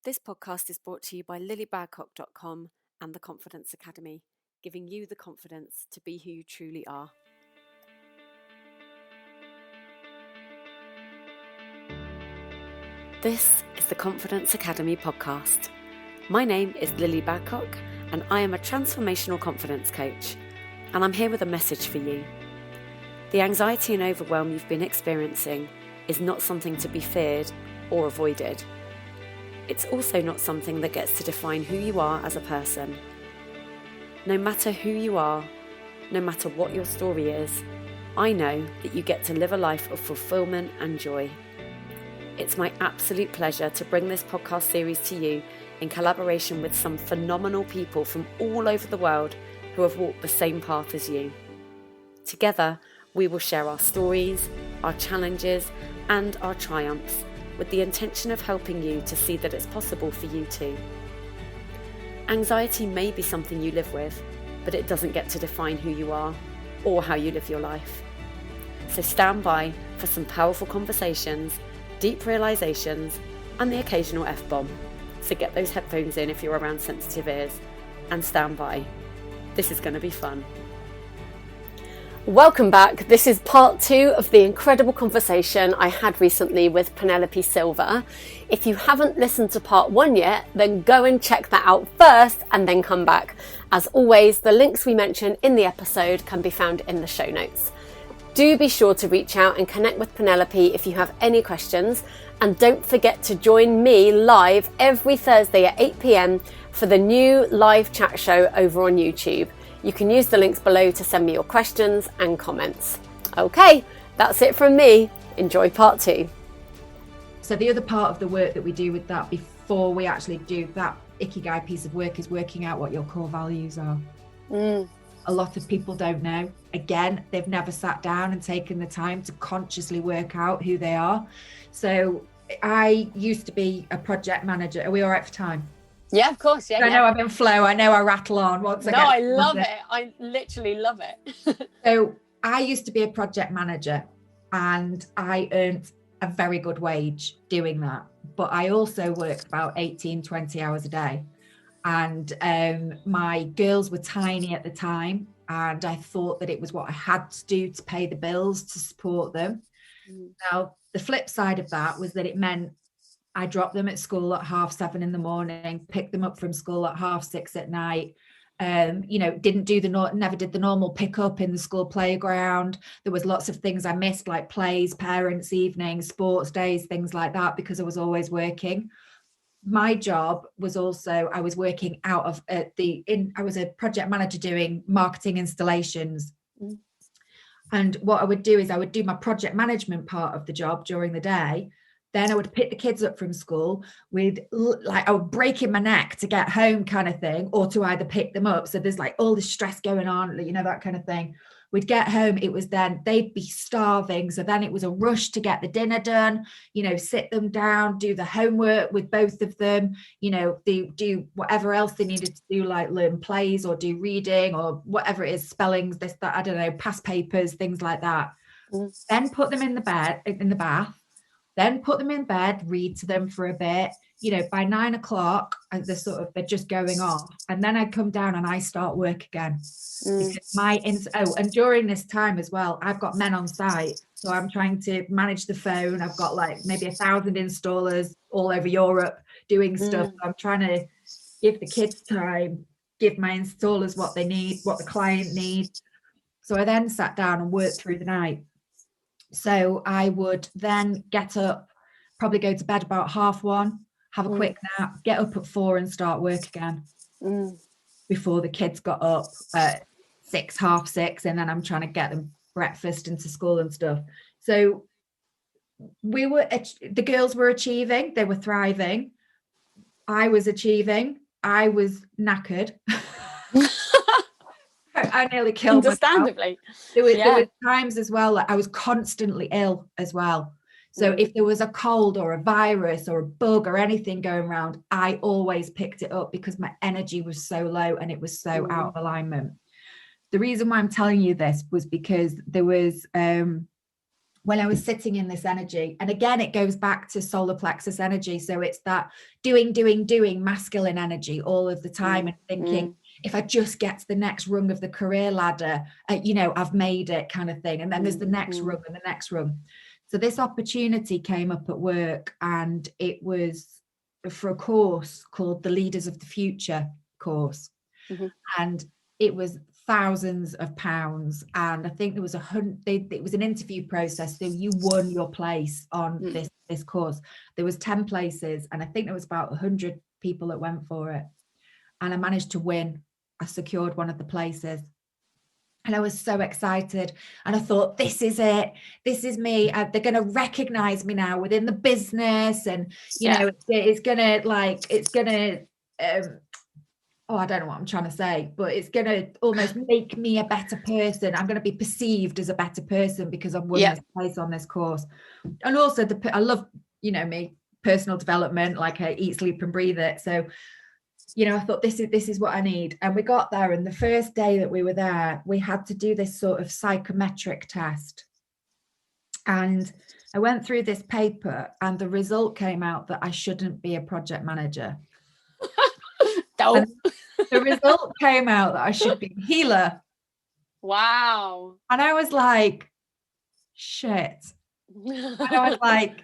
This podcast is brought to you by lillibadcock.com and the Confidence Academy, giving you the confidence to be who you truly are. This is the Confidence Academy podcast. My name is Lilli Badcock and I am a transformational confidence coach, and I'm here with a message for you. The anxiety and overwhelm you've been experiencing is not something to be feared or avoided. It's also not something that gets to define who you are as a person. No matter who you are, no matter what your story is, I know that you get to live a life of fulfillment and joy. It's my absolute pleasure to bring this podcast series to you in collaboration with some phenomenal people from all over the world who have walked the same path as you. Together, we will share our stories, our challenges, and our triumphs, with the intention of helping you to see that it's possible for you too. Anxiety may be something you live with, but it doesn't get to define who you are or how you live your life. So stand by for some powerful conversations, deep realizations, and the occasional F-bomb. So get those headphones in if you're around sensitive ears, and stand by. This is going to be fun. Welcome back. This is part 2 of the incredible conversation I had recently with Penelope Silver. If you haven't listened to part 1 yet, then go and check that out first and then come back. As always, the links we mention in the episode can be found in the show notes. Do be sure to reach out and connect with Penelope if you have any questions, and don't forget to join me live every Thursday at 8 p.m. for the new live chat show over on YouTube. You can use the links below to send me your questions and comments. Okay, that's it from me. Enjoy part 2. So the other part of the work that we do with that before we actually do that Ikigai piece of work is working out what your core values are. A lot of people don't know. Again, they've never sat down and taken the time to consciously work out who they are. So I used to be a project manager. Are we all right for time? Yeah, of course. Yeah, I know I'm in flow. I know I rattle on once I get. No, I love it. I literally love it. So I used to be a project manager and I earned a very good wage doing that. But I also worked about 18, 20 hours a day. And my girls were tiny at the time. And I thought that it was what I had to do to pay the bills, to support them. Now, the flip side of that was that it meant I dropped them at school at 7:30 in the morning, picked them up from school at 6:30 at night. Never did the normal pick up in the school playground. There was lots of things I missed, like plays, parents' evenings, sports days, things like that, because I was always working. My job was also, I was working out of I was a project manager doing marketing installations. And what I would do is I would do my project management part of the job during the day. Then I would pick the kids up from school with, like, I would break in my neck to get home kind of thing, or to either pick them up. So there's like all this stress going on, that kind of thing. We'd get home, it was then they'd be starving. So then it was a rush to get the dinner done, sit them down, do the homework with both of them, they do whatever else they needed to do, like learn plays or do reading or whatever it is, spellings, this, that, I don't know, past papers, things like that. Then put them in the bath. Then put them in bed, read to them for a bit. By 9 o'clock, they're just going off. And then I come down and I start work again. And during this time as well, I've got men on site. So I'm trying to manage the phone. I've got like maybe 1,000 installers all over Europe doing stuff. I'm trying to give the kids time, give my installers what they need, what the client needs. So I then sat down and worked through the night. So I would then get up, probably go to bed about 1:30, have a quick nap, get up at 4 and start work again before the kids got up at 6, 6:30, and then I'm trying to get them breakfast into school and stuff. So the girls were achieving, they were thriving. I was achieving, I was knackered. I nearly killed Understandably. myself. There were times as well that I was constantly ill as well. So if there was a cold or a virus or a bug or anything going around, I always picked it up because my energy was so low and it was so out of alignment. The reason why I'm telling you this was because there was when I was sitting in this energy, and again, it goes back to solar plexus energy. So it's that doing masculine energy all of the time, and thinking, if I just get to the next rung of the career ladder, I've made it, kind of thing. And then there's the next rung and the next rung. So this opportunity came up at work, and it was for a course called the Leaders of the Future course. And it was thousands of pounds, and I think there was it was an interview process, so you won your place on this course. There was 10 places, and I think there was about 100 people that went for it, and I managed to win. I secured one of the places, and I was so excited, and I thought, this is it, this is me. They're going to recognize me now within the business, and it's gonna I don't know what I'm trying to say, but it's going to almost make me a better person. I'm going to be perceived as a better person because I've won this place on this course. And also I love, me, personal development, like I eat, sleep and breathe it. So, I thought this is what I need. And we got there, and the first day that we were there, we had to do this sort of psychometric test. And I went through this paper, and the result came out that I shouldn't be a project manager. The result came out that I should be a healer. Wow. And I was like, shit. And I was like,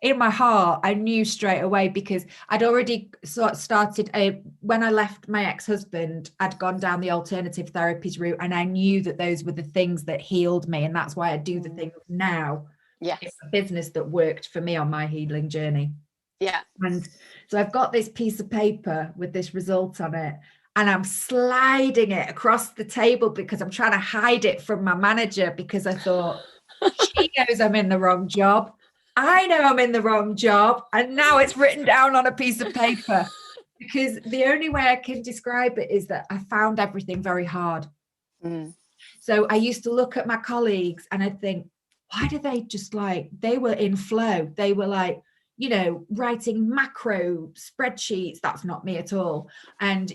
in my heart, I knew straight away, because I'd already started when I left my ex-husband, I'd gone down the alternative therapies route, and I knew that those were the things that healed me. And that's why I do the things now. Yes. It's a business that worked for me on my healing journey. Yeah. And so I've got this piece of paper with this result on it, and I'm sliding it across the table because I'm trying to hide it from my manager, because I thought, she knows I'm in the wrong job. I know I'm in the wrong job. And now it's written down on a piece of paper, because the only way I can describe it is that I found everything very hard. So I used to look at my colleagues and I'd think, why do they just they were in flow. They were writing macro spreadsheets. That's not me at all. And,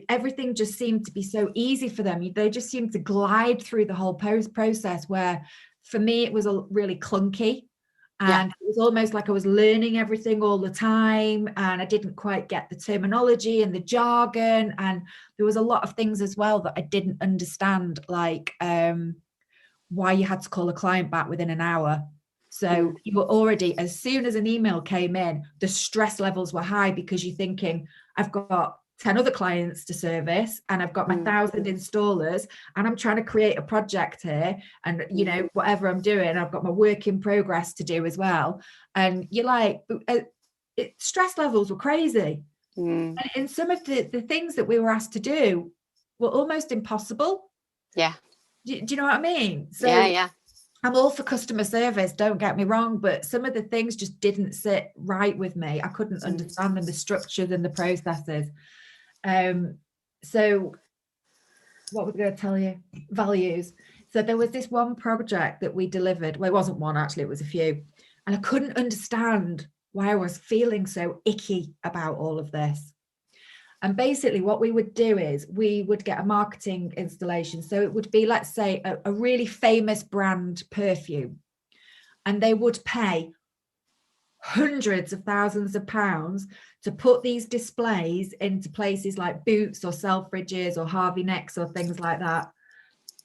everything just seemed to be so easy for them. They just seemed to glide through the whole process, where for me, it was really clunky. And it was almost like I was learning everything all the time, and I didn't quite get the terminology and the jargon. And there was a lot of things as well that I didn't understand, like why you had to call a client back within an hour. So you were already, as soon as an email came in, the stress levels were high, because you're thinking, I've got 10 other clients to service, and I've got my 1,000 installers, and I'm trying to create a project here, and whatever I'm doing, I've got my work in progress to do as well. And you're like, stress levels were crazy. And some of the things that we were asked to do were almost impossible. Do you know what I mean? So I'm all for customer service, don't get me wrong, but some of the things just didn't sit right with me. I couldn't understand them, the structures and the processes. So what was I going to tell you? Values. So there was this one project that we delivered. Well, it wasn't one, actually, it was a few. And I couldn't understand why I was feeling so icky about all of this. And basically what we would do is we would get a marketing installation. So it would be, let's say, a really famous brand perfume. And they would pay hundreds of thousands of pounds to put these displays into places like Boots or Selfridges or Harvey Nicks or things like that.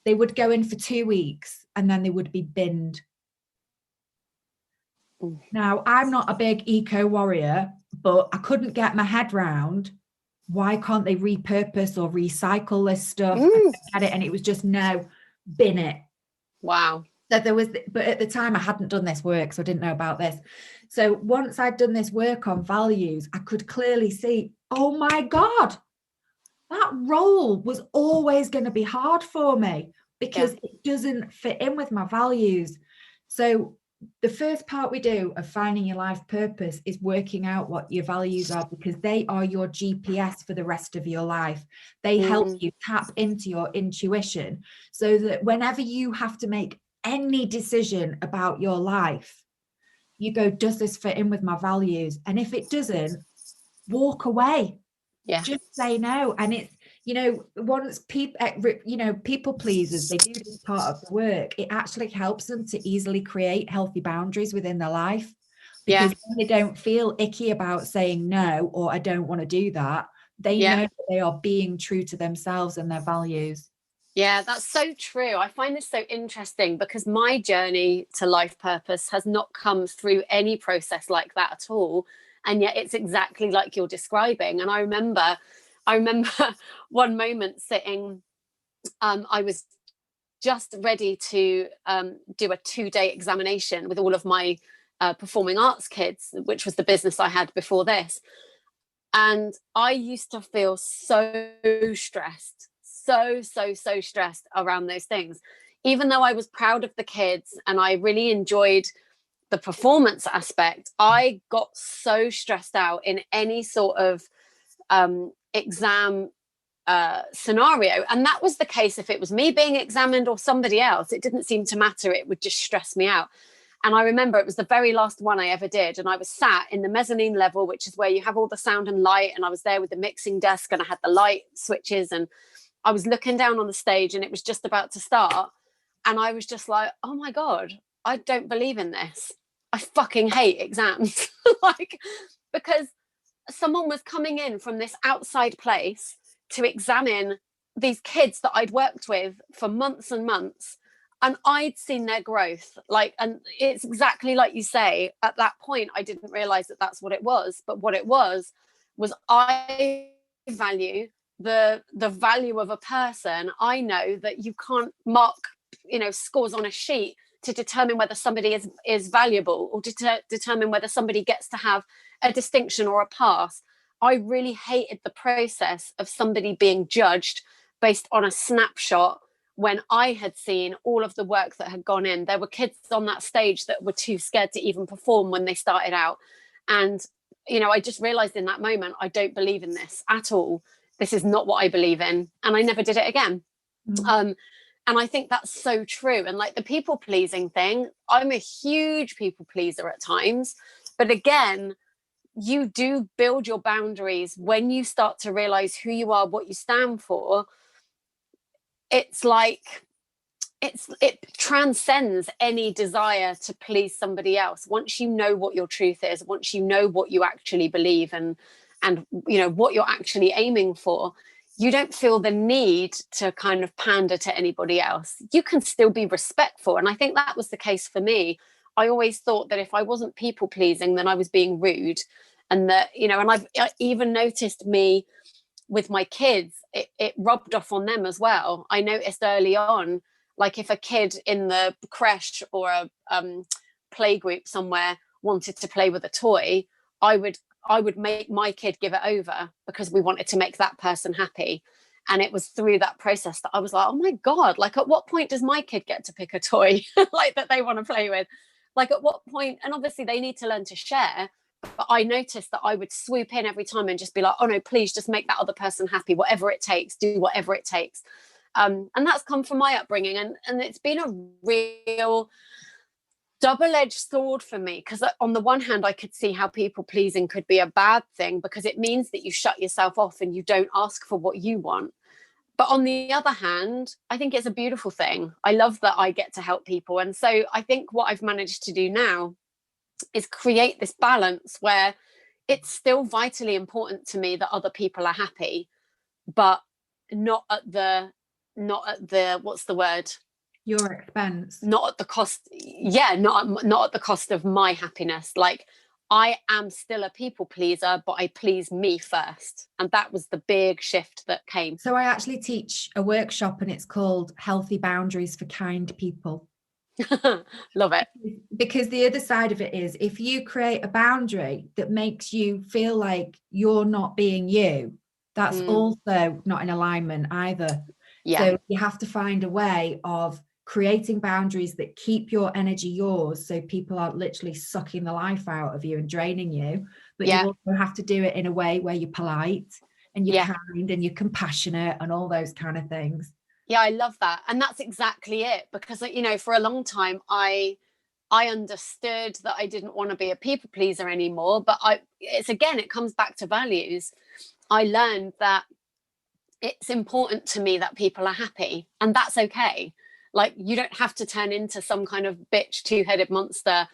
They would go in for 2 weeks, and then they would be binned. Now, I'm not a big eco warrior, but I couldn't get my head round, why can't they repurpose or recycle this stuff? I get it. And it was just, no, bin it. Wow. That there was, but at the time I hadn't done this work, so I didn't know about this. So once I'd done this work on values, I could clearly see, oh my God, that role was always going to be hard for me, because it doesn't fit in with my values. So the first part we do of finding your life purpose is working out what your values are, because they are your GPS for the rest of your life. They help you tap into your intuition, so that whenever you have to make any decision about your life, you go, does this fit in with my values? And if it doesn't, walk away. Just say no. And you know, once people, you know, people pleasers, they do this part of the work, it actually helps them to easily create healthy boundaries within their life, because they don't feel icky about saying no, or I don't want to do that. They know that they are being true to themselves and their values. Yeah, that's so true. I find this so interesting because my journey to life purpose has not come through any process like that at all. And yet it's exactly like you're describing. And I remember one moment sitting, I was just ready to do a 2-day examination with all of my performing arts kids, which was the business I had before this. And I used to feel so stressed, so stressed around those things, even though I was proud of the kids and I really enjoyed the performance aspect. I got so stressed out in any sort of exam scenario. And that was the case if it was me being examined or somebody else. It didn't seem to matter. It would just stress me out. And I remember it was the very last one I ever did. And I was sat in the mezzanine level, which is where you have all the sound and light. And I was there with the mixing desk and I had the light switches and I was looking down on the stage and it was just about to start. And I was just like, oh my God, I don't believe in this. I fucking hate exams. Like, because someone was coming in from this outside place to examine these kids that I'd worked with for months and months. And I'd seen their growth, like, and it's exactly like you say, at that point, I didn't realize that that's what it was. But what it was I value the value of a person. I know that you can't mark, you know, scores on a sheet to determine whether somebody is valuable or to determine whether somebody gets to have a distinction or a pass. I really hated the process of somebody being judged based on a snapshot when I had seen all of the work that had gone in. There were kids on that stage that were too scared to even perform when they started out. And, you know, I just realized in that moment, I don't believe in this at all. This is not what I believe in. And I never did it again. And I think that's so true. And like the people pleasing thing, I'm a huge people pleaser at times. But again, you do build your boundaries when you start to realize who you are, what you stand for. It's like it transcends any desire to please somebody else. Once you know what your truth is, once you know what you actually believe and you know what you're actually aiming for, you don't feel the need to kind of pander to anybody else. You can still be respectful. And I think that was the case for me. I always thought that if I wasn't people pleasing, then I was being rude. And that, you know, and I even noticed me with my kids, it rubbed off on them as well. I noticed early on, like if a kid in the creche or a play group somewhere wanted to play with a toy, I would make my kid give it over because we wanted to make that person happy. And it was through that process that I was like, oh my God, like at what point does my kid get to pick a toy like that they want to play with? Like at what point? And obviously they need to learn to share. But I noticed that I would swoop in every time and just be like, oh no, please just make that other person happy, whatever it takes, do whatever it takes. And that's come from my upbringing. And it's been a real double-edged sword for me, because on the one hand, I could see how people pleasing could be a bad thing because it means that you shut yourself off and you don't ask for what you want. But on the other hand, I think it's a beautiful thing. I love that I get to help people. And so I think what I've managed to do now is create this balance where it's still vitally important to me that other people are happy, but not at the what's the word, your expense, not at the cost. Not at the cost of my happiness. Like I am still a people pleaser, but I please me first. And that was the big shift that came. So I actually teach a workshop and it's called Healthy Boundaries for Kind People. Love it. Because the other side of it is, if you create a boundary that makes you feel like you're not being you, that's also not in alignment either. So you have to find a way of creating boundaries that keep your energy yours, so people aren't literally sucking the life out of you and draining you, but you also have to do it in a way where you're polite and you're kind and you're compassionate and all those kind of things. Yeah, I love that. And that's exactly it. Because, you know, for a long time, I understood that I didn't want to be a people pleaser anymore. But it comes back to values. I learned that it's important to me that people are happy, and that's okay. Like, you don't have to turn into some kind of bitch, two-headed monster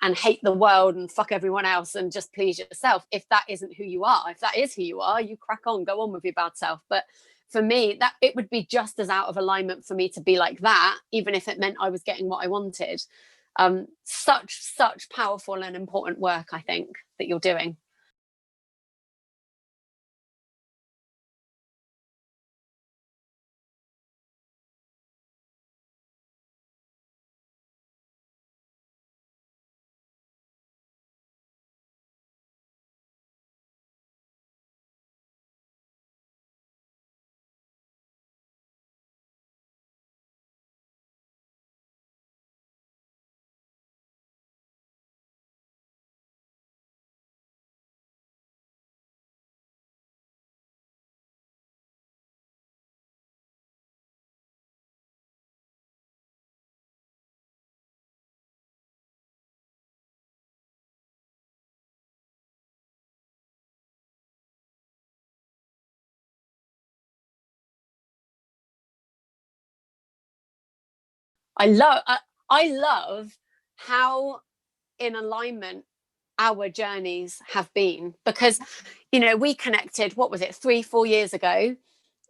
and hate the world and fuck everyone else and just please yourself. If that isn't who you are, if that is who you are, you crack on, go on with your bad self. But for me, that it would be just as out of alignment for me to be like that, even if it meant I was getting what I wanted. Such powerful and important work, I think, that you're doing. I love how in alignment our journeys have been, because, you know, we connected, what was it, 3-4 years ago,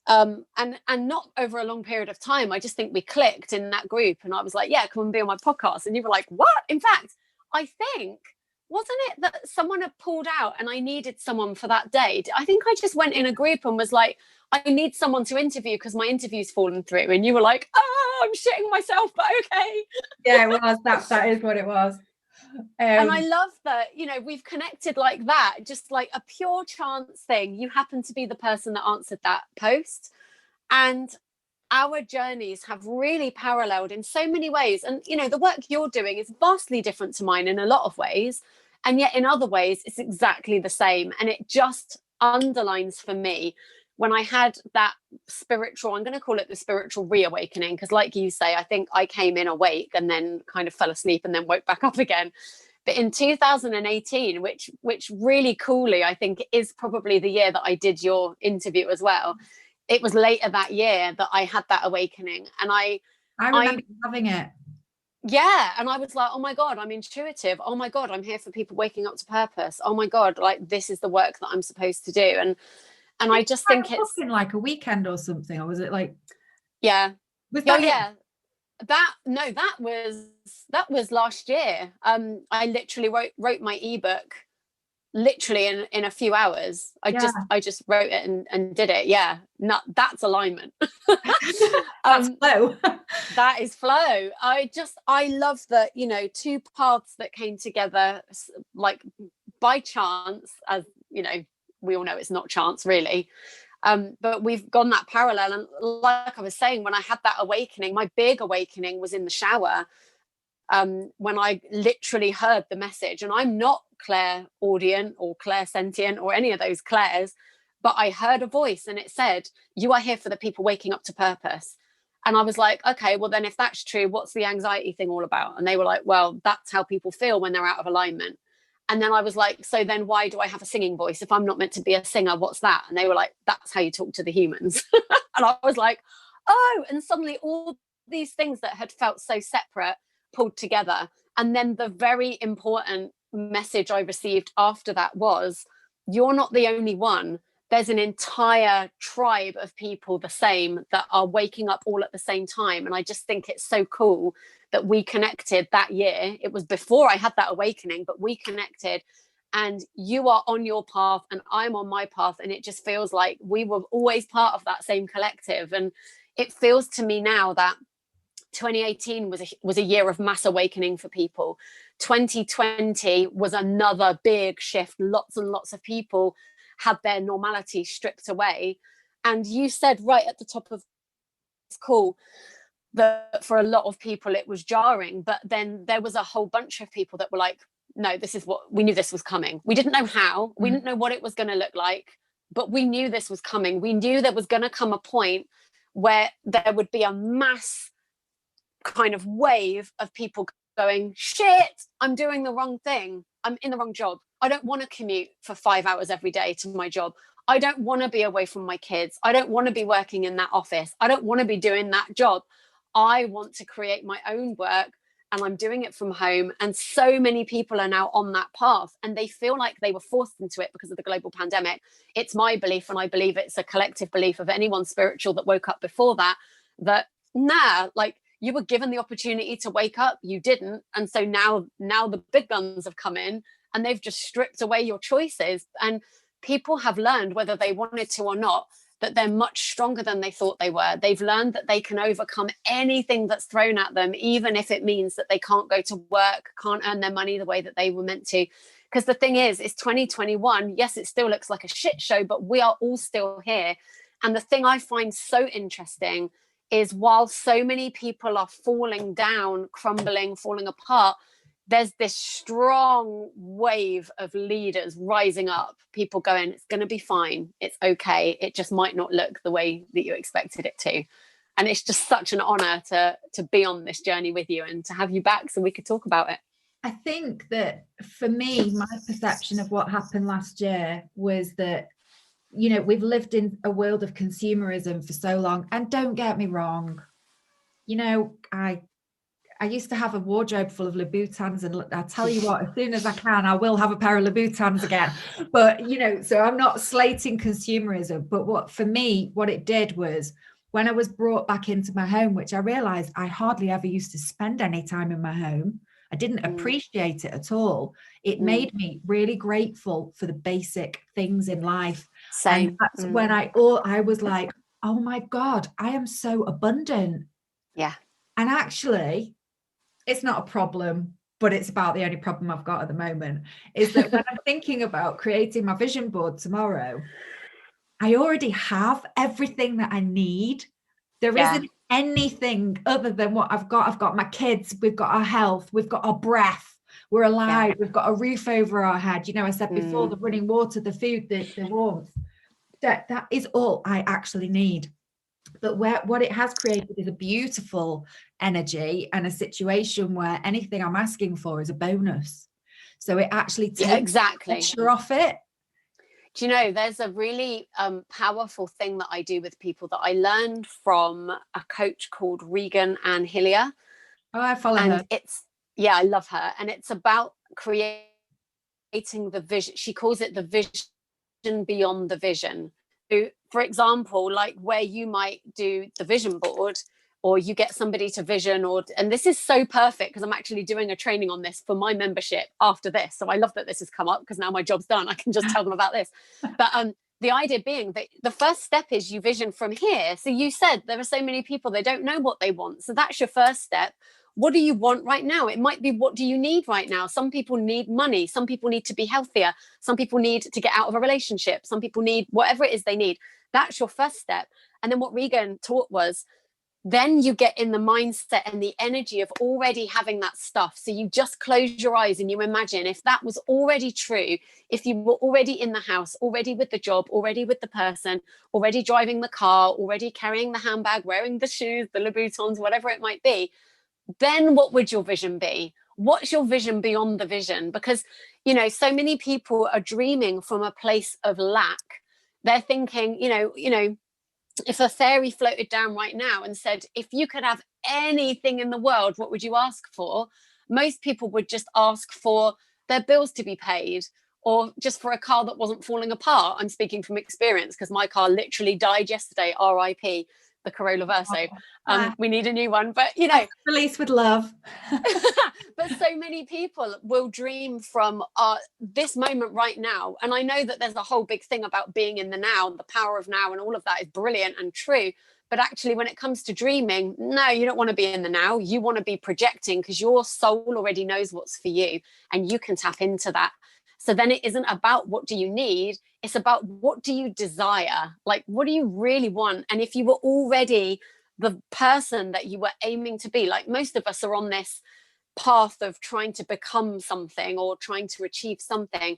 and not over a long period of time. I just think we clicked in that group, and I was like, yeah, come and be on my podcast, and you were like, what? In fact, I think, wasn't it that someone had pulled out and I needed someone for that day? I think I just went in a group and was like, I need someone to interview because my interview's fallen through, and you were like, oh, I'm shitting myself, but okay. Yeah, it was. That is what it was. And I love that, you know, we've connected like that, just like a pure chance thing. You happen to be the person that answered that post, and our journeys have really paralleled in so many ways. And, you know, the work you're doing is vastly different to mine in a lot of ways, and yet in other ways it's exactly the same. And it just underlines for me, when I had that spiritual, I'm going to call it the spiritual reawakening, because like you say, I think I came in awake and then kind of fell asleep and then woke back up again. But in 2018, which really coolly, I think is probably the year that I did your interview as well. It was later that year that I had that awakening. And I remember having it. Yeah. And I was like, oh my God, I'm intuitive. Oh my God, I'm here for people waking up to purpose. Oh my God, like this is the work that I'm supposed to do. And I just think it's in like a weekend or something, or was it like? Yeah. Was that that was last year. I literally wrote my ebook literally in a few hours. I just wrote it and did it. Yeah. That's alignment. That's flow. That is flow. I love that, you know, two paths that came together like by chance, as you know, we all know it's not chance really. But we've gone that parallel. And like I was saying, when I had that awakening, my big awakening was in the shower, when I literally heard the message. And I'm not clairaudient or clairsentient or any of those clairs, but I heard a voice and it said, you are here for the people waking up to purpose. And I was like, okay, well then if that's true, what's the anxiety thing all about? And they were like, well, that's how people feel when they're out of alignment. And then I was like, so then why do I have a singing voice? If I'm not meant to be a singer, what's that? And they were like, that's how you talk to the humans. And I was like, oh, and suddenly all these things that had felt so separate pulled together. And then the very important message I received after that was, you're not the only one. There's an entire tribe of people the same that are waking up all at the same time. And I just think it's so cool that we connected that year. It was before I had that awakening, but we connected, and you are on your path and I'm on my path. And it just feels like we were always part of that same collective. And it feels to me now that 2018 was a year of mass awakening for people. 2020 was another big shift. Lots and lots of people had their normality stripped away. And you said right at the top of this call that for a lot of people it was jarring, but then there was a whole bunch of people that were like, no, this is what we knew, this was coming. We didn't know how, we didn't know what it was going to look like, but we knew this was coming. We knew there was going to come a point where there would be a mass kind of wave of people going, shit, I'm doing the wrong thing. I'm in the wrong job. I don't want to commute for 5 hours every day to my job. I don't want to be away from my kids. I don't want to be working in that office. I don't want to be doing that job. I want to create my own work, and I'm doing it from home. And so many people are now on that path, and they feel like they were forced into it because of the global pandemic. It's my belief, and I believe it's a collective belief of anyone spiritual that woke up before that, like, you were given the opportunity to wake up, you didn't. And so now the big guns have come in, and they've just stripped away your choices. And people have learned, whether they wanted to or not, that they're much stronger than they thought they were. They've learned that they can overcome anything that's thrown at them, even if it means that they can't go to work, can't earn their money the way that they were meant to. Because the thing is, it's 2021. Yes, it still looks like a shit show, but we are all still here. And the thing I find so interesting is, while so many people are falling down, crumbling, falling apart, there's this strong wave of leaders rising up, people going, it's going to be fine, it's okay, it just might not look the way that you expected it to. And it's just such an honor to be on this journey with you, and to have you back so we could talk about it. I think that for me, my perception of what happened last year was that, you know, we've lived in a world of consumerism for so long. And don't get me wrong, you know, I used to have a wardrobe full of Louboutins, and I tell you what, as soon as I can, I will have a pair of Louboutins again. But, you know, so I'm not slating consumerism, but what it did was, when I was brought back into my home, which I realized I hardly ever used to spend any time in my home, I didn't appreciate it at all. It made me really grateful for the basic things in life. Same. And that's when I was like, oh my God, I am so abundant. Yeah. And actually, it's not a problem, but it's about the only problem I've got at the moment, is that when I'm thinking about creating my vision board tomorrow, I already have everything that I need. There isn't anything other than what I've got. I've got my kids, we've got our health, we've got our breath, we're alive, we've got a roof over our head. You know, I said before, the running water, the food, the warmth, that is all I actually need. But what it has created is a beautiful energy and a situation where anything I'm asking for is a bonus. So it actually takes pressure off it. Do you know, there's a really powerful thing that I do with people that I learned from a coach called Regan Ann Hillier. Oh, I follow her. I love her. And it's about creating the vision. She calls it the vision beyond the vision. So, for example, like where you might do the vision board, or you get somebody to vision, and this is so perfect because I'm actually doing a training on this for my membership after this. So I love that this has come up, because now my job's done. I can just tell them about this. But the idea being that the first step is you vision from here. So you said there are so many people, they don't know what they want. So that's your first step. What do you want right now? It might be, what do you need right now? Some people need money. Some people need to be healthier. Some people need to get out of a relationship. Some people need whatever it is they need. That's your first step. And then what Regan taught was, then you get in the mindset and the energy of already having that stuff. So you just close your eyes and you imagine, if that was already true, if you were already in the house, already with the job, already with the person, already driving the car, already carrying the handbag, wearing the shoes, the Louboutins, whatever it might be, then what would your vision be? What's your vision beyond the vision? Because, you know, so many people are dreaming from a place of lack. They're thinking, you know, if a fairy floated down right now and said, if you could have anything in the world, what would you ask for? Most people would just ask for their bills to be paid, or just for a car that wasn't falling apart. I'm speaking from experience, because my car literally died yesterday, RIP, the Corolla Verso. We need a new one, but you know. Release with love. But so many people will dream from this moment right now. And I know that there's a whole big thing about being in the now, the power of now, and all of that is brilliant and true. But actually, when it comes to dreaming, no, you don't want to be in the now. You want to be projecting, because your soul already knows what's for you, and you can tap into that. So then it isn't about what do you need, it's about what do you desire? Like, what do you really want? And if you were already the person that you were aiming to be, like most of us are on this path of trying to become something or trying to achieve something,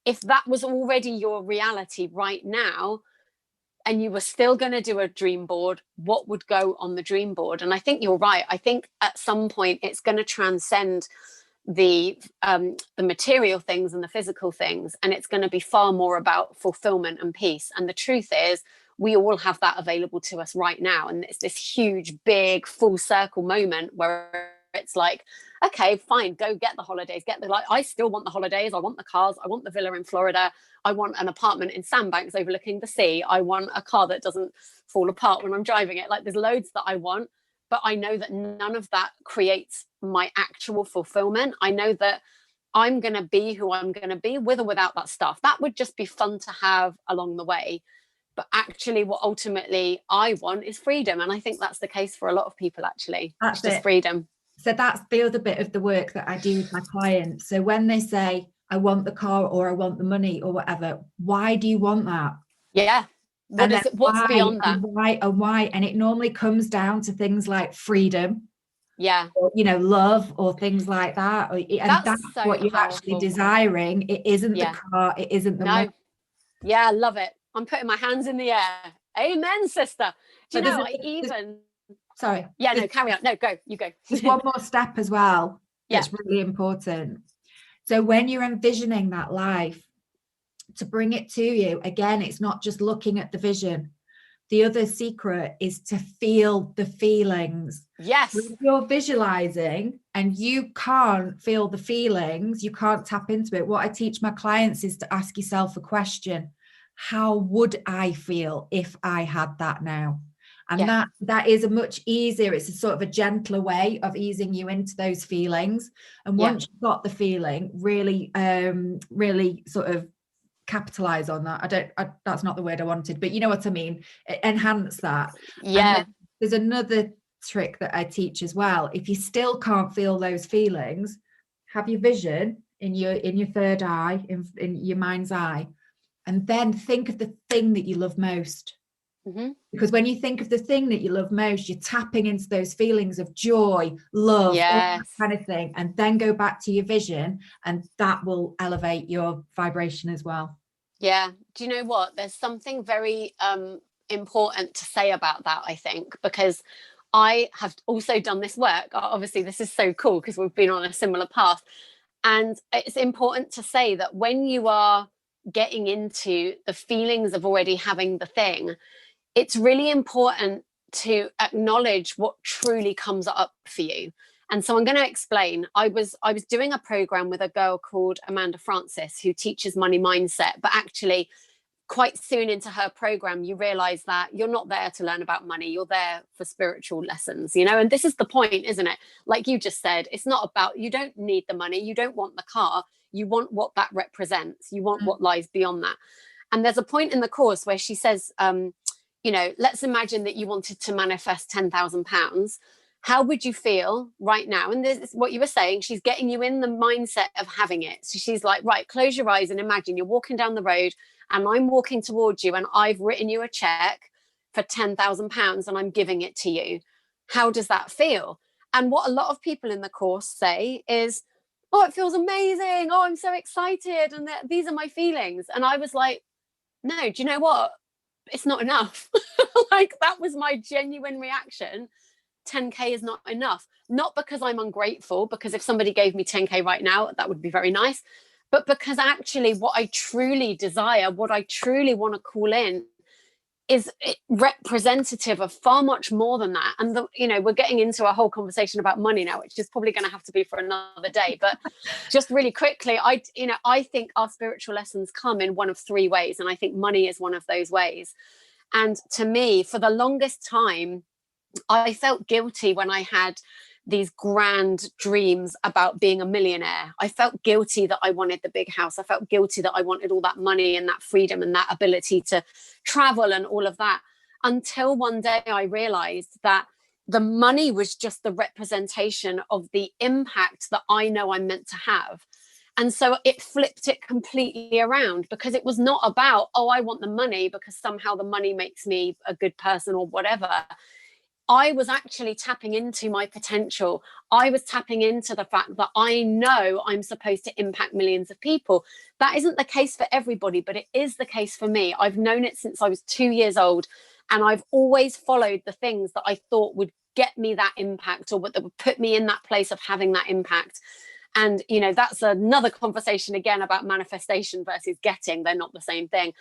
if that was already your reality right now, and you were still going to do a dream board, what would go on the dream board? And I think you're right. I think at some point it's going to transcend the material things and the physical things, and it's going to be far more about fulfillment and peace. And the truth is, we all have that available to us right now, and it's this huge, big, full circle moment where it's like, okay, fine, go get the holidays, I still want the holidays, I want the cars, I want the villa in Florida, I want an apartment in Sandbanks overlooking the sea, I want a car that doesn't fall apart when I'm driving it. Like, there's loads that I want, but I know that none of that creates my actual fulfillment. I know that I'm going to be who I'm going to be with or without that stuff. That would just be fun to have along the way. But actually, what ultimately I want is freedom. And I think that's the case for a lot of people, actually. It's just freedom. So that's the other bit of the work that I do with my clients. So when they say, I want the car or I want the money or whatever, why do you want that? Yeah. What's beyond that? And why? And it normally comes down to things like freedom. Yeah. Or, love or things like that. That's so what you're actually desiring. It isn't the car. It isn't the money. Yeah, I love it. I'm putting my hands in the air. Amen, sister. Do you know, Sorry. Yeah, no, carry on. No, go. You go. There's one more step as well. That's really important. So when you're envisioning that life, to bring it to you, again, it's not just looking at the vision. The other secret is to feel the feelings. Yes. When you're visualizing and you can't feel the feelings, you can't tap into it. What I teach my clients is to ask yourself a question. How would I feel if I had that now? And that is a much easier, it's a sort of a gentler way of easing you into those feelings. And once you've got the feeling, really sort of capitalize on that. That's not the word I wanted, but you know what I mean? Enhance that. Yeah. There's another trick that I teach as well. If you still can't feel those feelings, have your vision in your third eye, in your mind's eye, and then think of the thing that you love most. Mm-hmm. Because when you think of the thing that you love most, you're tapping into those feelings of joy, love, all that kind of thing, and then go back to your vision, and that will elevate your vibration as well. Yeah. Do you know what? There's something very important to say about that, I think, because I have also done this work. Obviously, this is so cool because we've been on a similar path. And it's important to say that when you are getting into the feelings of already having the thing, it's really important to acknowledge what truly comes up for you. And so I'm going to explain. I was doing a program with a girl called Amanda Francis, who teaches money mindset, but actually quite soon into her program, you realize that you're not there to learn about money. You're there for spiritual lessons, and this is the point, isn't it? Like you just said, it's not about, you don't need the money. You don't want the car. You want what that represents. You want what lies beyond that. And there's a point in the course where she says, let's imagine that you wanted to manifest £10,000. How would you feel right now? And this is what you were saying. She's getting you in the mindset of having it. So she's like, right, close your eyes and imagine you're walking down the road and I'm walking towards you and I've written you a check for £10,000 and I'm giving it to you. How does that feel? And what a lot of people in the course say is, oh, it feels amazing. Oh, I'm so excited. And these are my feelings. And I was like, no, do you know what? It's not enough. Like, that was my genuine reaction. 10K is not enough. Not because I'm ungrateful, because if somebody gave me 10K right now, that would be very nice. But because actually what I truly desire, what I truly want to call in is representative of far much more than that. And, we're getting into a whole conversation about money now, which is probably going to have to be for another day. But just really quickly, I think our spiritual lessons come in one of three ways. And I think money is one of those ways. And to me, for the longest time, I felt guilty when I had these grand dreams about being a millionaire. I felt guilty that I wanted the big house. I felt guilty that I wanted all that money and that freedom and that ability to travel and all of that, until one day I realized that the money was just the representation of the impact that I know I'm meant to have. And so it flipped it completely around, because it was not about, oh, I want the money because somehow the money makes me a good person or whatever. I was actually tapping into my potential. I was tapping into the fact that I know I'm supposed to impact millions of people. That isn't the case for everybody, but it is the case for me. I've known it since I was 2 years old, and I've always followed the things that I thought would get me that impact, or that would put me in that place of having that impact. And, you know, that's another conversation again about manifestation versus getting. They're not the same thing.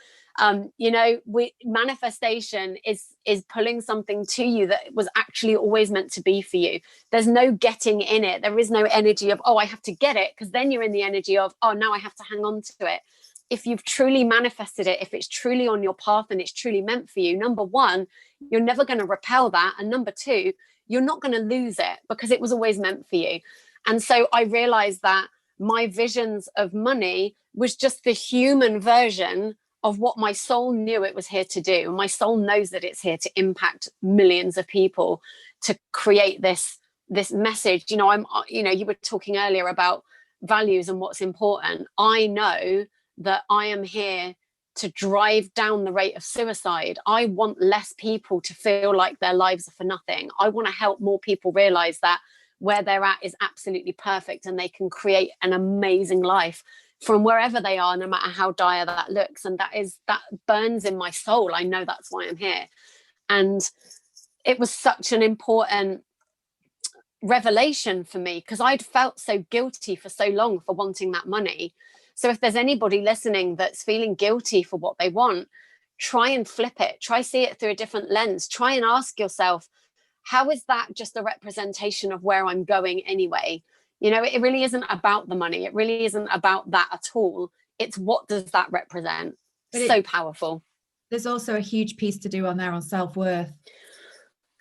You know, manifestation is pulling something to you that was actually always meant to be for you. There's no getting in it. There is no energy of, oh, I have to get it, because then you're in the energy of, oh, now I have to hang on to it. If you've truly manifested it, if it's truly on your path and it's truly meant for you, number one, you're never going to repel that. And number two, you're not going to lose it because it was always meant for you. And so I realized that my visions of money was just the human version of what my soul knew it was here to do. My soul knows that it's here to impact millions of people, to create this message. You know, you were talking earlier about values and what's important. I know that I am here to drive down the rate of suicide. I want less people to feel like their lives are for nothing. I want to help more people realize that where they're at is absolutely perfect and they can create an amazing life from wherever they are, no matter how dire that looks. And that burns in my soul. I know that's why I'm here. And it was such an important revelation for me, because I'd felt so guilty for so long for wanting that money. So if there's anybody listening that's feeling guilty for what they want, try and flip it. Try see it through a different lens. Try and ask yourself, how is that just a representation of where I'm going anyway? You know, it really isn't about the money. It really isn't about that at all. It's what does that represent? So powerful. There's also a huge piece to do on there on self-worth.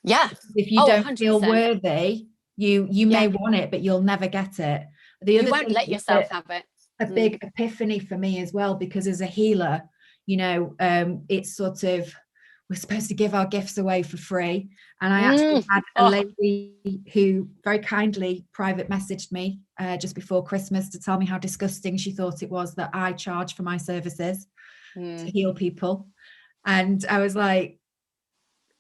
Yeah. If you don't 100%. feel worthy, you may want it, but you'll never get it. The other you won't let yourself have it. A big epiphany for me as well, because as a healer, you know, it's sort of, we're supposed to give our gifts away for free. And I actually had a lady who very kindly private messaged me just before Christmas to tell me how disgusting she thought it was that I charge for my services to heal people. And I was like,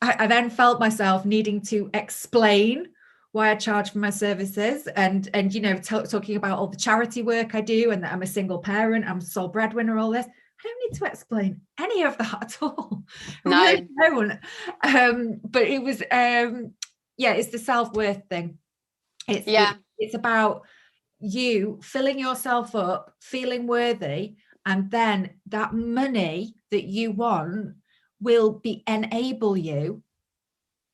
I then felt myself needing to explain why I charge for my services, and you know, talking about all the charity work I do, and that I'm a single parent, I'm sole breadwinner, all this. I don't need to explain any of that at all. No. Really don't. But it was it's the self-worth thing. It's about you filling yourself up, feeling worthy, and then that money that you want will enable you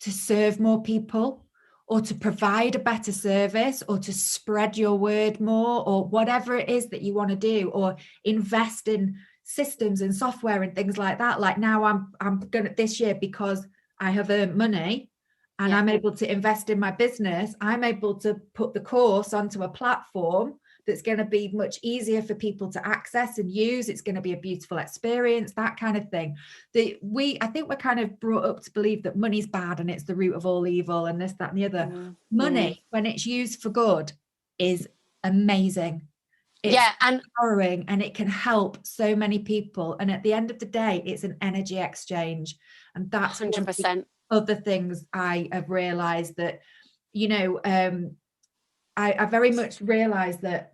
to serve more people, or to provide a better service, or to spread your word more, or whatever it is that you want to do, or invest in systems and software and things like that. Like now I'm gonna this year, because I have earned money and I'm able to invest in my business, I'm able to put the course onto a platform that's going to be much easier for people to access and use. It's going to be a beautiful experience, that kind of thing. I think we're kind of brought up to believe that money's bad and it's the root of all evil and this, that, and the other. Money, when it's used for good, is amazing. It's empowering, and it can help so many people. And at the end of the day, it's an energy exchange. And that's 100%. Other things I have realized that, you know, I very much realized that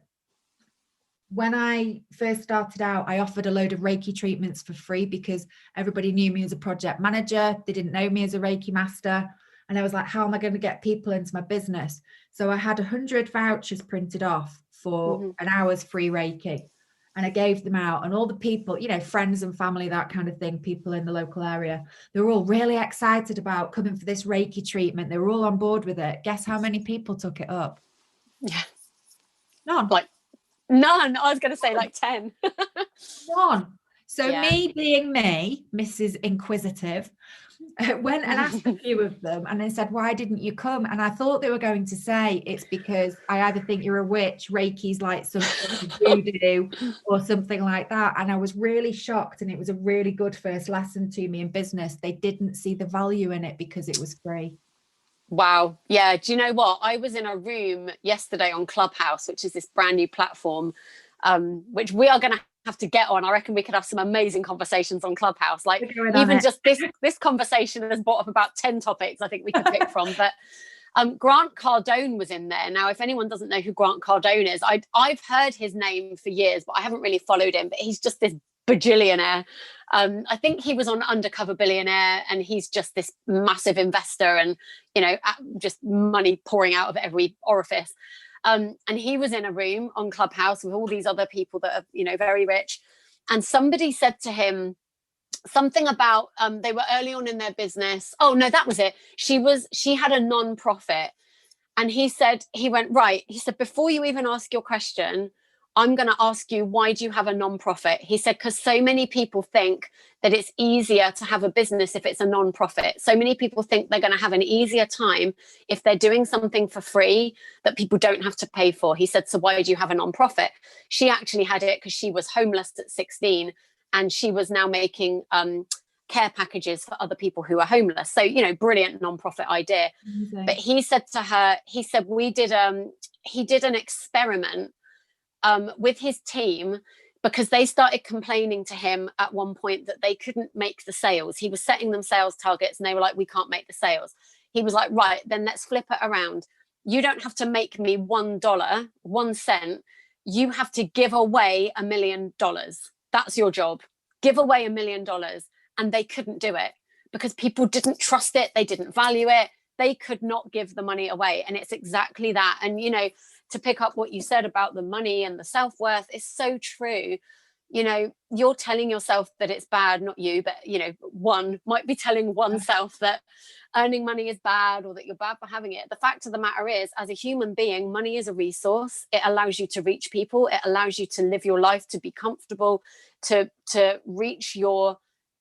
when I first started out, I offered a load of Reiki treatments for free because everybody knew me as a project manager. They didn't know me as a Reiki master. And I was like, how am I going to get people into my business? So I had 100 vouchers printed off for an hour's free Reiki. And I gave them out, and all the people, you know, friends and family, that kind of thing, people in the local area, they were all really excited about coming for this Reiki treatment. They were all on board with it. Guess how many people took it up? Yeah. None. Like none. I was going to say like 10. None. So me being me, Mrs. Inquisitive, went and asked a few of them, and they said, why didn't you come? And I thought they were going to say it's because I either think you're a witch, Reiki's like something voodoo or something like that. And I was really shocked, and it was a really good first lesson to me in business. They didn't see the value in it because it was free. Wow. Yeah. Do you know what? I was in a room yesterday on Clubhouse, which is this brand new platform, which we are going to have to get on. I reckon we could have some amazing conversations on Clubhouse. Like even just this conversation has brought up about 10 topics I think we could pick from. But Grant Cardone was in there. Now, if anyone doesn't know who Grant Cardone is, I've heard his name for years, but I haven't really followed him. But he's just this bajillionaire. I think he was on Undercover Billionaire, and he's just this massive investor, and you know, just money pouring out of every orifice. And he was in a room on Clubhouse with all these other people that are, you know, very rich. And somebody said to him something about they were early on in their business. Oh no, that was it. She had a non-profit. And he went, right. He said, before you even ask your question, I'm going to ask you, why do you have a non-profit? He said, because so many people think that it's easier to have a business if it's a non-profit. So many people think they're going to have an easier time if they're doing something for free that people don't have to pay for. He said, so why do you have a non-profit? She actually had it because she was homeless at 16 and she was now making care packages for other people who are homeless. So, you know, brilliant non-profit idea. Amazing. But he said to her, he said, he did an experiment with his team because they started complaining to him at one point that they couldn't make the sales. He was setting them sales targets and they were like, we can't make the sales. He was like, right, then let's flip it around. You don't have to make me $1, 1 cent. You have to give away $1 million. That's your job. Give away $1 million. And they couldn't do it because people didn't trust it. They didn't value it. They could not give the money away. And it's exactly that. And, you know, to pick up what you said about the money and the self-worth is so true. You know, you're telling yourself that it's bad, not you, but, you know, one might be telling oneself that earning money is bad or that you're bad for having it. The fact of the matter is, as a human being, money is a resource. It allows you to reach people. It allows you to live your life, to be comfortable, to reach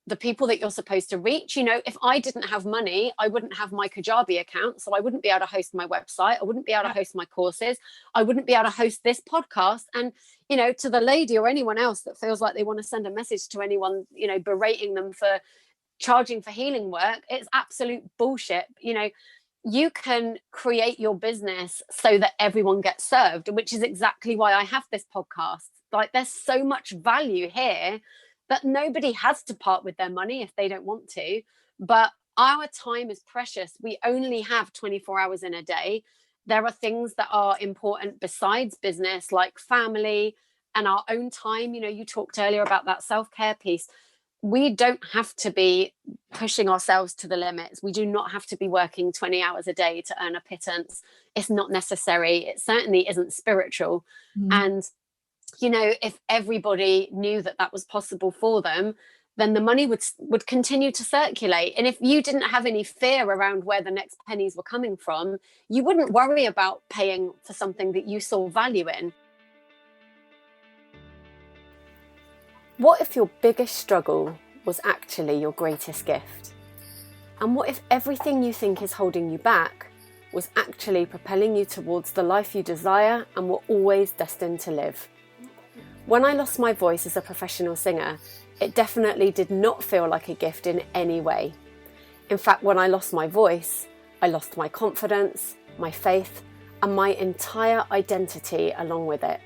the people that you're supposed to reach. You know, if I didn't have money, I wouldn't have my Kajabi account. So I wouldn't be able to host my website. I wouldn't be able to host my courses. I wouldn't be able to host this podcast. And, you know, to the lady or anyone else that feels like they want to send a message to anyone, you know, berating them for charging for healing work, it's absolute bullshit. You know, you can create your business so that everyone gets served, which is exactly why I have this podcast. Like, there's so much value here that nobody has to part with their money if they don't want to. But our time is precious. We only have 24 hours in a day. There are things that are important besides business, like family and our own time. You know, you talked earlier about that self-care piece. We don't have to be pushing ourselves to the limits. We do not have to be working 20 hours a day to earn a pittance. It's not necessary. It certainly isn't spiritual. And you know, if everybody knew that that was possible for them, then the money would continue to circulate. And if you didn't have any fear around where the next pennies were coming from, you wouldn't worry about paying for something that you saw value in. What if your biggest struggle was actually your greatest gift? And what if everything you think is holding you back was actually propelling you towards the life you desire and were always destined to live? When I lost my voice as a professional singer, it definitely did not feel like a gift in any way. In fact, when I lost my voice, I lost my confidence, my faith, and my entire identity along with it.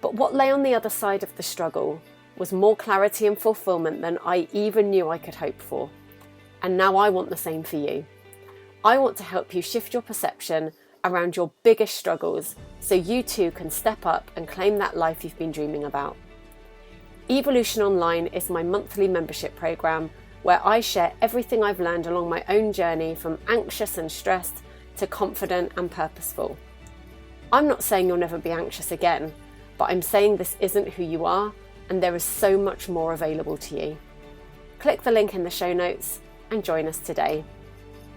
But what lay on the other side of the struggle was more clarity and fulfillment than I even knew I could hope for. And now I want the same for you. I want to help you shift your perception around your biggest struggles so you too can step up and claim that life you've been dreaming about. Evolution Online is my monthly membership program where I share everything I've learned along my own journey from anxious and stressed to confident and purposeful. I'm not saying you'll never be anxious again, but I'm saying this isn't who you are and there is so much more available to you. Click the link in the show notes and join us today.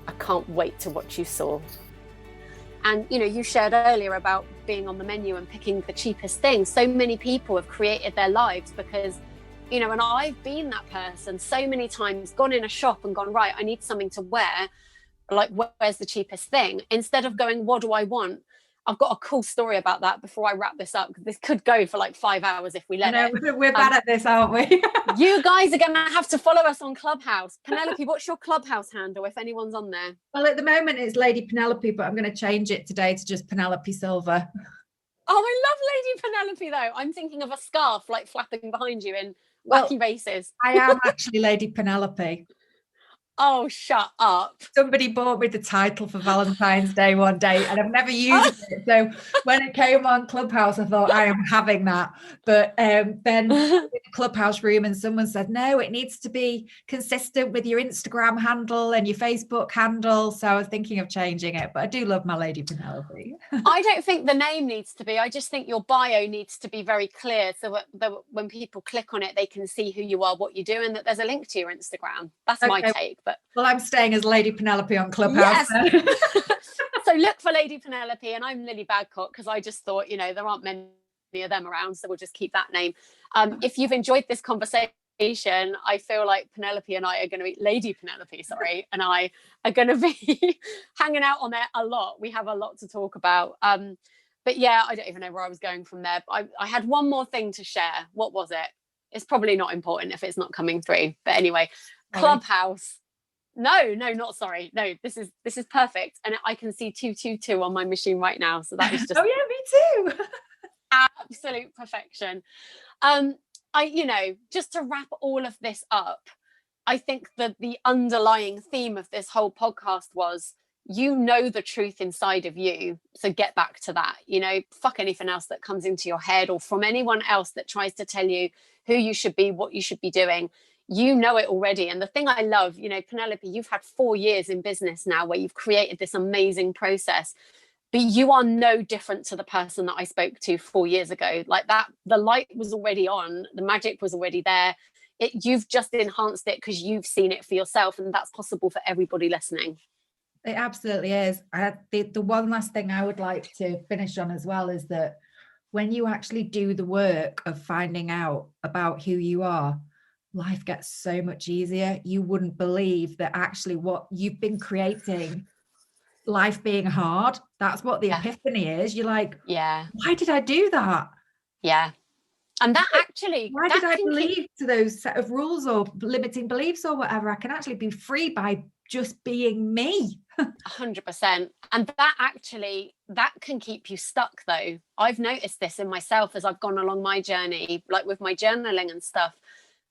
I can't wait to watch you soar. And, you know, you shared earlier about being on the menu and picking the cheapest thing. So many people have created their lives because, you know, and I've been that person so many times, gone in a shop and gone, right, I need something to wear. Like, where's the cheapest thing? Instead of going, what do I want? I've got a cool story about that before I wrap this up, because this could go for like 5 hours if we let it. We're bad at this, aren't we? You guys are going to have to follow us on Clubhouse. Penelope, what's your Clubhouse handle if anyone's on there? Well, at the moment it's Lady Penelope, but I'm going to change it today to just Penelope Silver. Oh, I love Lady Penelope though. I'm thinking of a scarf like flapping behind you in wacky races. I am actually Lady Penelope. Oh, shut up. Somebody bought me the title for Valentine's Day one day, and I've never used it. So when it came on Clubhouse, I thought, I am having that. But then in the Clubhouse room, and someone said, no, it needs to be consistent with your Instagram handle and your Facebook handle. So I was thinking of changing it, but I do love my Lady Penelope. I don't think the name needs to be. I just think your bio needs to be very clear, so that when people click on it, they can see who you are, what you do, and that there's a link to your Instagram. That's my take. But well, I'm staying as Lady Penelope on Clubhouse. Yes. So look for Lady Penelope, and I'm Lilli Badcock, because I just thought, there aren't many of them around, so we'll just keep that name. If you've enjoyed this conversation, I feel like Penelope and I are going to be Lady Penelope, and I are going to be hanging out on there a lot. We have a lot to talk about. But yeah, I don't even know where I was going from there. But I had one more thing to share. What was it? It's probably not important if it's not coming through. But anyway, Clubhouse. No, not sorry. No, this is perfect. And I can see 222 on my machine right now. So that is just oh yeah, me too. Absolute perfection. Just to wrap all of this up, I think that the underlying theme of this whole podcast was, the truth inside of you. So get back to that, fuck anything else that comes into your head or from anyone else that tries to tell you who you should be, what you should be doing. It already. And the thing I love, Penelope, you've had 4 years in business now where you've created this amazing process, but you are no different to the person that I spoke to 4 years ago. Like that, the light was already on, the magic was already there. You've just enhanced it because you've seen it for yourself, and that's possible for everybody listening. It absolutely is. The one last thing I would like to finish on as well is that when you actually do the work of finding out about who you are, life gets so much easier. You wouldn't believe that actually what you've been creating, life being hard, that's what the epiphany is. You're like, why did I do that? Yeah. And that actually, why did I believe to those set of rules or limiting beliefs or whatever? I can actually be free by just being me. 100%. And that can keep you stuck though. I've noticed this in myself as I've gone along my journey, like with my journaling and stuff.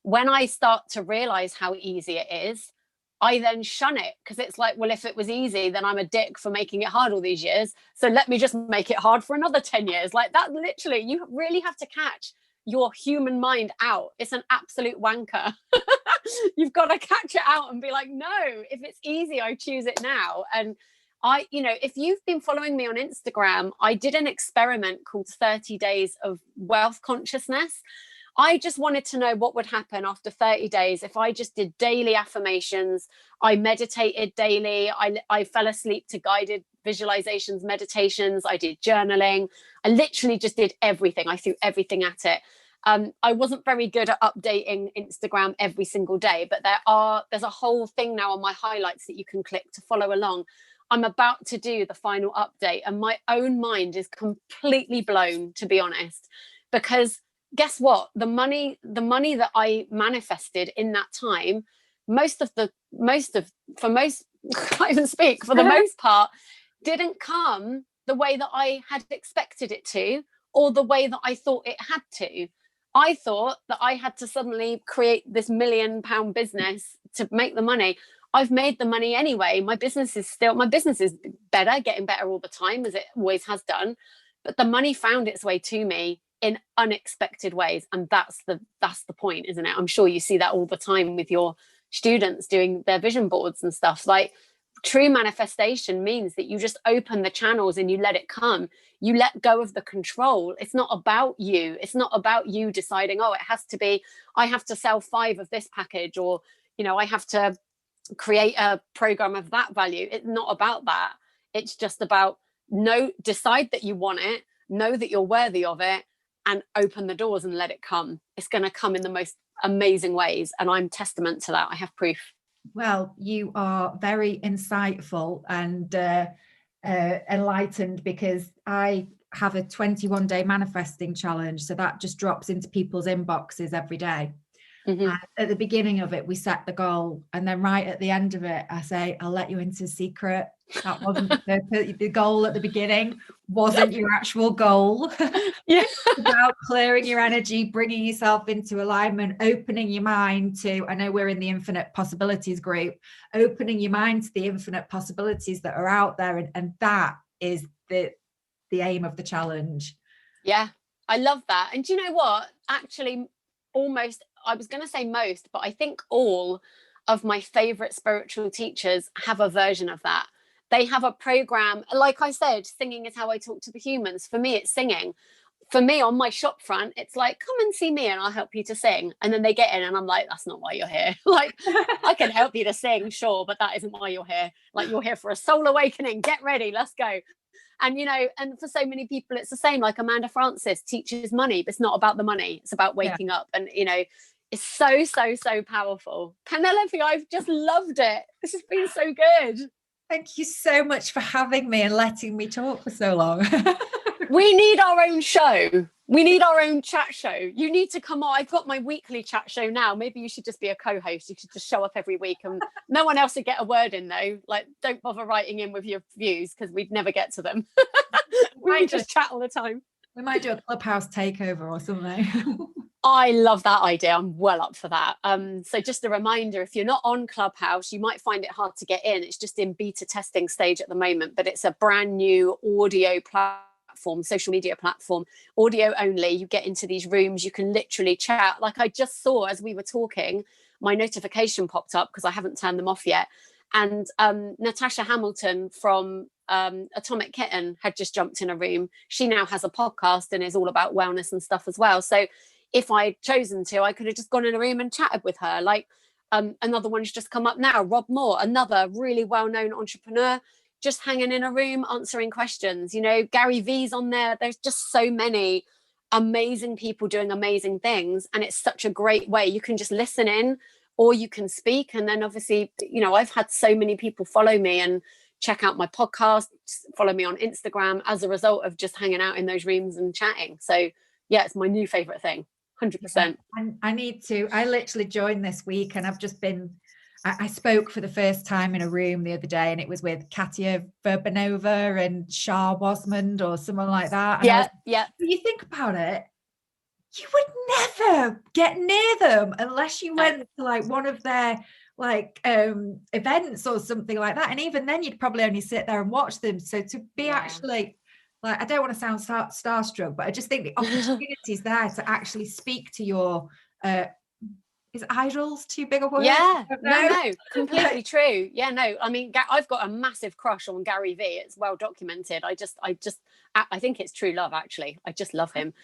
When I start to realize how easy it is, I then shun it, because it's like, well, if it was easy, then I'm a dick for making it hard all these years. So let me just make it hard for another 10 years. Like that, literally, you really have to catch your human mind out. It's an absolute wanker. You've got to catch it out and be like, no, if it's easy, I choose it now. And if you've been following me on Instagram, I did an experiment called 30 Days of Wealth Consciousness. I just wanted to know what would happen after 30 days if I just did daily affirmations. I meditated daily. I fell asleep to guided visualizations, meditations. I did journaling. I literally just did everything. I threw everything at it. I wasn't very good at updating Instagram every single day, but there's a whole thing now on my highlights that you can click to follow along. I'm about to do the final update, and my own mind is completely blown, to be honest, because guess what? The money that I manifested in that time, for the most part, didn't come the way that I had expected it to, or the way that I thought it had to. I thought that I had to suddenly create this £1 million business to make the money. I've made the money anyway. My business is better, getting better all the time, as it always has done. But the money found its way to me in unexpected ways. And that's the point, isn't it? I'm sure you see that all the time with your students doing their vision boards and stuff. Like, true manifestation means that you just open the channels and you let it come. You let go of the control. It's not about you. It's not about you deciding, oh, it has to be, I have to sell 5 of this package, or, I have to create a program of that value. It's not about that. It's just about decide that you want it, know that you're worthy of it, and open the doors and let it come. It's going to come in the most amazing ways. And I'm testament to that. I have proof. Well, you are very insightful and enlightened, because I have a 21-day manifesting challenge. So that just drops into people's inboxes every day. And at the beginning of it, we set the goal. And then right at the end of it, I say, I'll let you into a secret. That wasn't the goal at the beginning, wasn't your actual goal. Yeah. About clearing your energy, bringing yourself into alignment, opening your mind to, I know we're in the infinite possibilities group, opening your mind to the infinite possibilities that are out there. And that is the aim of the challenge. Yeah, I love that. And do you know what? Actually, almost, I was going to say most, but I think all of my favorite spiritual teachers have a version of that. They have a program, like I said, singing is how I talk to the humans. For me, it's singing. For me, on my shop front, it's like, come and see me and I'll help you to sing. And then they get in and I'm like, that's not why you're here. Like, I can help you to sing, sure, but that isn't why you're here. Like, you're here for a soul awakening. Get ready, let's go. And, you know, and for so many people, it's the same. Like Amanda Francis teaches money, but it's not about the money. It's about waking up. And, you know, it's so, so, so powerful. Penelope, I've just loved it. This has been so good. Thank you so much for having me and letting me talk for so long. We need our own show. We need our own chat show. You need to come on. I've got my weekly chat show now. Maybe you should just be a co-host. You should just show up every week and no one else would get a word in though. Like, don't bother writing in with your views because we'd never get to them. We just chat all the time. We might do a Clubhouse takeover or something. I love that idea. I'm well up for that. So just a reminder, if you're not on Clubhouse, you might find it hard to get in. It's just in beta testing stage at the moment, but it's a brand new audio platform, social media platform, audio only. You get into these rooms, you can literally chat. Like I just saw as we were talking, my notification popped up because I haven't turned them off yet. And Natasha Hamilton from Atomic Kitten had just jumped in a room. She now has a podcast and is all about wellness and stuff as well. So if I'd chosen to, I could have just gone in a room and chatted with her. Like another one's just come up now, Rob Moore, another really well-known entrepreneur, just hanging in a room, answering questions. You know, Gary V's on there. There's just so many amazing people doing amazing things. And it's such a great way. You can just listen in or you can speak. And then obviously, you know, I've had so many people follow me and check out my podcast, follow me on Instagram as a result of just hanging out in those rooms and chatting. So yeah, it's my new favorite thing. 100%. I need to. I literally joined this week and I've just been, I spoke for the first time in a room the other day and it was with Katia Verbanova and Shah Wasmond or someone like that. And yeah. You think about it, you would never get near them unless you went to like one of their like events or something like that. And even then you'd probably only sit there and watch them. So to be actually, like, I don't want to sound starstruck, but I just think the opportunity is there to actually speak to your, is idols too big a word? Yeah, no, completely true. Yeah, no, I mean, I've got a massive crush on Gary V. It's well documented. I think it's true love, actually. I just love him.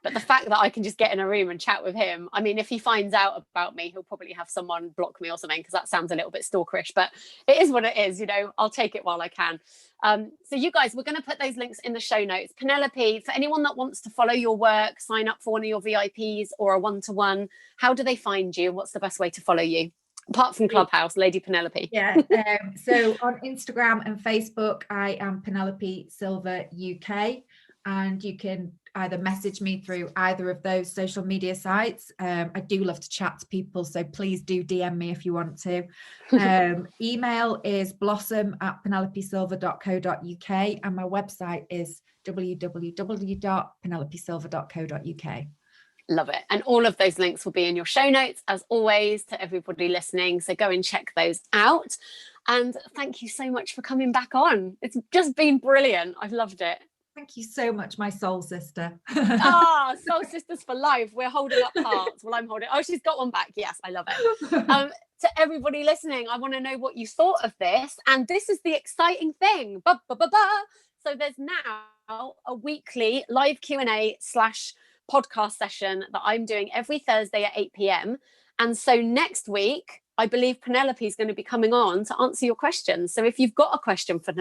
But the fact that I can just get in a room and chat with him, I mean, if he finds out about me, he'll probably have someone block me or something because that sounds a little bit stalkerish, but it is what it is, you know, I'll take it while I can. So you guys, we're going to put those links in the show notes. Penelope, for anyone that wants to follow your work, sign up for one of your VIPs or a one-to-one, how do they find you? What's the best way to follow you? Apart from Clubhouse, Lady Penelope. Yeah. So on Instagram and Facebook, I am Penelope Silver UK, and you can either message me through either of those social media sites. I do love to chat to people, so please do DM me if you want to. Email is blossom@penelopesilver.co.uk and my website is www.penelopesilver.co.uk. Love it. And all of those links will be in your show notes, as always, to everybody listening. So go and check those out. And thank you so much for coming back on. It's just been brilliant. I've loved it. Thank you so much, my soul sister. Soul sisters for life. We're holding up hearts. Well, I'm holding. Oh, she's got one back. Yes, I love it. To everybody listening, I want to know what you thought of this. And this is the exciting thing. So there's now a weekly live Q&A/podcast session that I'm doing every Thursday at 8 p.m. And so next week, I believe Penelope is going to be coming on to answer your questions. So if you've got a question for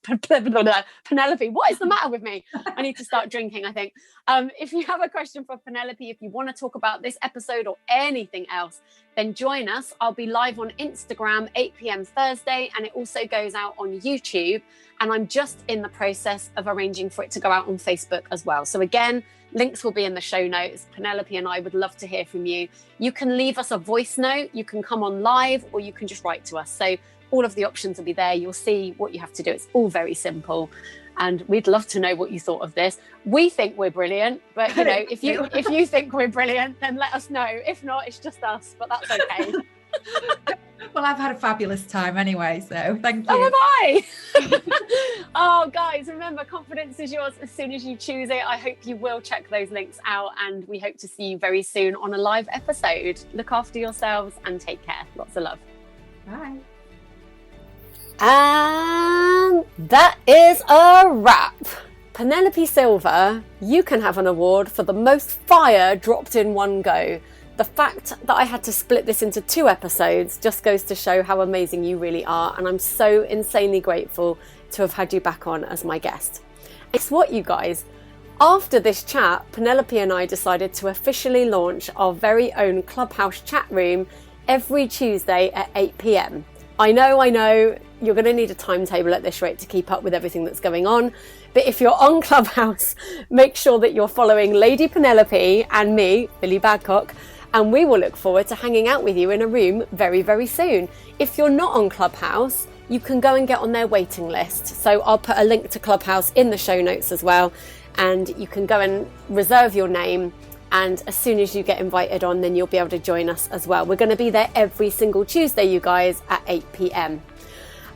Penelope, what is the matter with me? I need to start drinking, I think. If you have a question for Penelope, if you want to talk about this episode or anything else, then join us. I'll be live on Instagram 8 p.m. Thursday, and it also goes out on YouTube. And I'm just in the process of arranging for it to go out on Facebook as well. So again, links will be in the show notes. Penelope and I would love to hear from you. You can leave us a voice note, you can come on live, or you can just write to us. So all of the options will be there. You'll see what you have to do. It's all very simple. And we'd love to know what you thought of this. We think we're brilliant, but you know, if you think we're brilliant, then let us know. If not, it's just us, but that's okay. Well, I've had a fabulous time anyway, so thank you. Oh, have I? Oh, guys, remember, confidence is yours as soon as you choose it. I hope you will check those links out, and we hope to see you very soon on a live episode. Look after yourselves and take care. Lots of love. Bye. And that is a wrap. Penelope Silver, you can have an award for the most fire dropped in one go. The fact that I had to split this into 2 episodes just goes to show how amazing you really are, and I'm so insanely grateful to have had you back on as my guest. Guess what, you guys? After this chat, Penelope and I decided to officially launch our very own Clubhouse chat room every Tuesday at 8 p.m. I know, you're going to need a timetable at this rate to keep up with everything that's going on. But if you're on Clubhouse, make sure that you're following Lady Penelope and me, Lilli Badcock, and we will look forward to hanging out with you in a room very, very soon. If you're not on Clubhouse, you can go and get on their waiting list. So I'll put a link to Clubhouse in the show notes as well, and you can go and reserve your name. And as soon as you get invited on, then you'll be able to join us as well. We're going to be there every single Tuesday, you guys, at 8 p.m.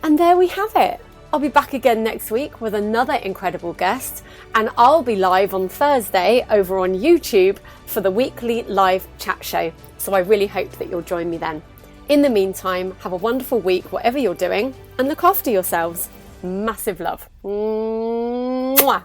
And there we have it. I'll be back again next week with another incredible guest, and I'll be live on Thursday over on YouTube for the weekly live chat show. So I really hope that you'll join me then. In the meantime, have a wonderful week, whatever you're doing, and look after yourselves. Massive love. Mwah.